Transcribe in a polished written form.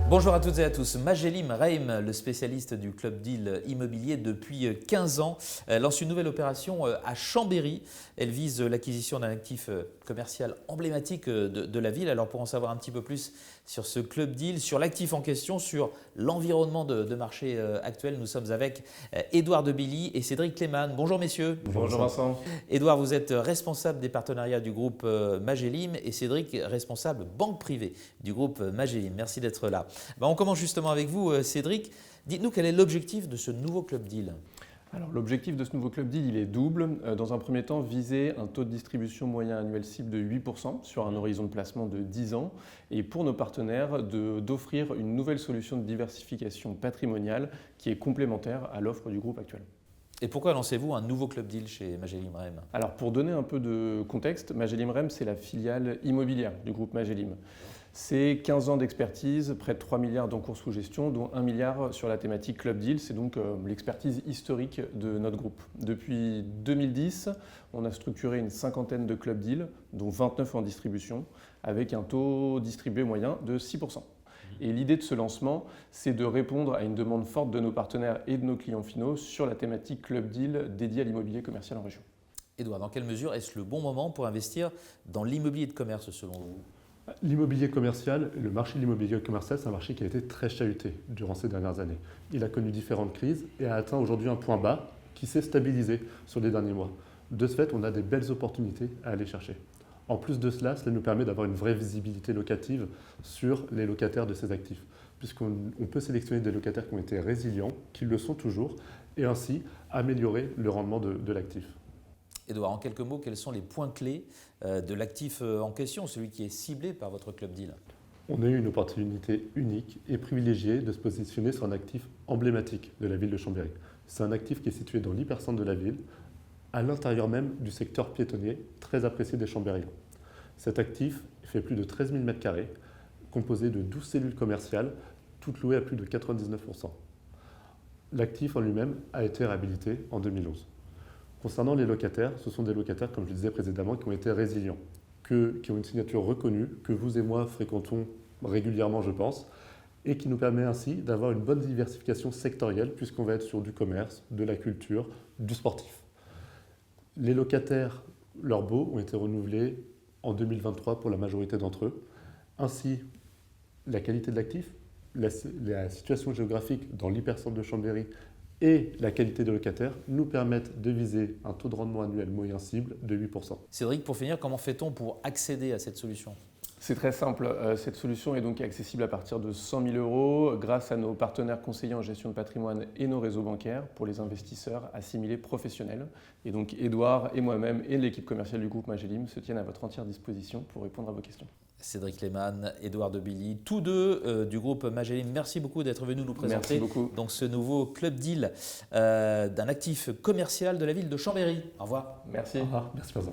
Bonjour à toutes et à tous. Majelim Reim, le spécialiste du Club Deal immobilier depuis 15 ans, lance une nouvelle opération à Chambéry. Elle vise l'acquisition d'un actif commercial emblématique de la ville. Alors pour en savoir un petit peu plus sur ce Club Deal, sur l'actif en question, sur l'environnement de marché actuel, nous sommes avec Édouard Debilly et Cédric Lehmann. Bonjour messieurs. Bonjour Vincent. Édouard, vous êtes responsable des partenariats du groupe Majelim et Cédric, responsable banque privée du groupe Majelim. Merci d'être là. On commence justement avec vous, Cédric. Dites-nous quel est l'objectif de ce nouveau Club Deal ? Alors, l'objectif de ce nouveau Club Deal, il est double. Dans un premier temps, viser un taux de distribution moyen annuel cible de 8% sur un horizon de placement de 10 ans. Et pour nos partenaires, d'offrir une nouvelle solution de diversification patrimoniale qui est complémentaire à l'offre du groupe actuel. Et pourquoi lancez-vous un nouveau Club Deal chez Majelim Reim ? Alors, pour donner un peu de contexte, Majelim Reim, c'est la filiale immobilière du groupe Majelim. C'est 15 ans d'expertise, près de 3 milliards d'encours sous gestion, dont 1 milliard sur la thématique Club Deal. C'est donc l'expertise historique de notre groupe. Depuis 2010, on a structuré une cinquantaine de Club Deal, dont 29 en distribution, avec un taux distribué moyen de 6%. Et l'idée de ce lancement, c'est de répondre à une demande forte de nos partenaires et de nos clients finaux sur la thématique Club Deal dédiée à l'immobilier commercial en région. Édouard, dans quelle mesure est-ce le bon moment pour investir dans l'immobilier de commerce selon vous ? L'immobilier commercial, le marché de l'immobilier commercial, c'est un marché qui a été très chahuté durant ces dernières années. Il a connu différentes crises et a atteint aujourd'hui un point bas qui s'est stabilisé sur les derniers mois. De ce fait, on a des belles opportunités à aller chercher. En plus de cela nous permet d'avoir une vraie visibilité locative sur les locataires de ces actifs, puisqu'on peut sélectionner des locataires qui ont été résilients, qui le sont toujours, et ainsi améliorer le rendement de l'actif. Édouard, en quelques mots, quels sont les points clés de l'actif en question, celui qui est ciblé par votre Club Deal ? On a eu une opportunité unique et privilégiée de se positionner sur un actif emblématique de la ville de Chambéry. C'est un actif qui est situé dans l'hypercentre de la ville, à l'intérieur même du secteur piétonnier, très apprécié des Chambériens. Cet actif fait plus de 13 000 m², composé de 12 cellules commerciales, toutes louées à plus de 99%. L'actif en lui-même a été réhabilité en 2011. Concernant les locataires, ce sont des locataires, comme je le disais précédemment, qui ont été résilients, qui ont une signature reconnue, que vous et moi fréquentons régulièrement, je pense, et qui nous permet ainsi d'avoir une bonne diversification sectorielle, puisqu'on va être sur du commerce, de la culture, du sportif. Les locataires, leurs baux ont été renouvelés en 2023 pour la majorité d'entre eux. Ainsi, la qualité de l'actif, la situation géographique dans l'hypercentre de Chambéry et la qualité des locataires nous permettent de viser un taux de rendement annuel moyen cible de 8%. Cédric, pour finir, comment fait-on pour accéder à cette solution ? C'est très simple. Cette solution est donc accessible à partir de 100 000 € grâce à nos partenaires conseillers en gestion de patrimoine et nos réseaux bancaires pour les investisseurs assimilés professionnels. Et donc Édouard et moi-même et l'équipe commerciale du groupe Majelim se tiennent à votre entière disposition pour répondre à vos questions. Cédric Lehmann, Édouard Debilly, tous deux du groupe Majelim. Merci beaucoup d'être venus nous présenter donc ce nouveau Club Deal d'un actif commercial de la ville de Chambéry. Au revoir. Merci. Merci Vincent.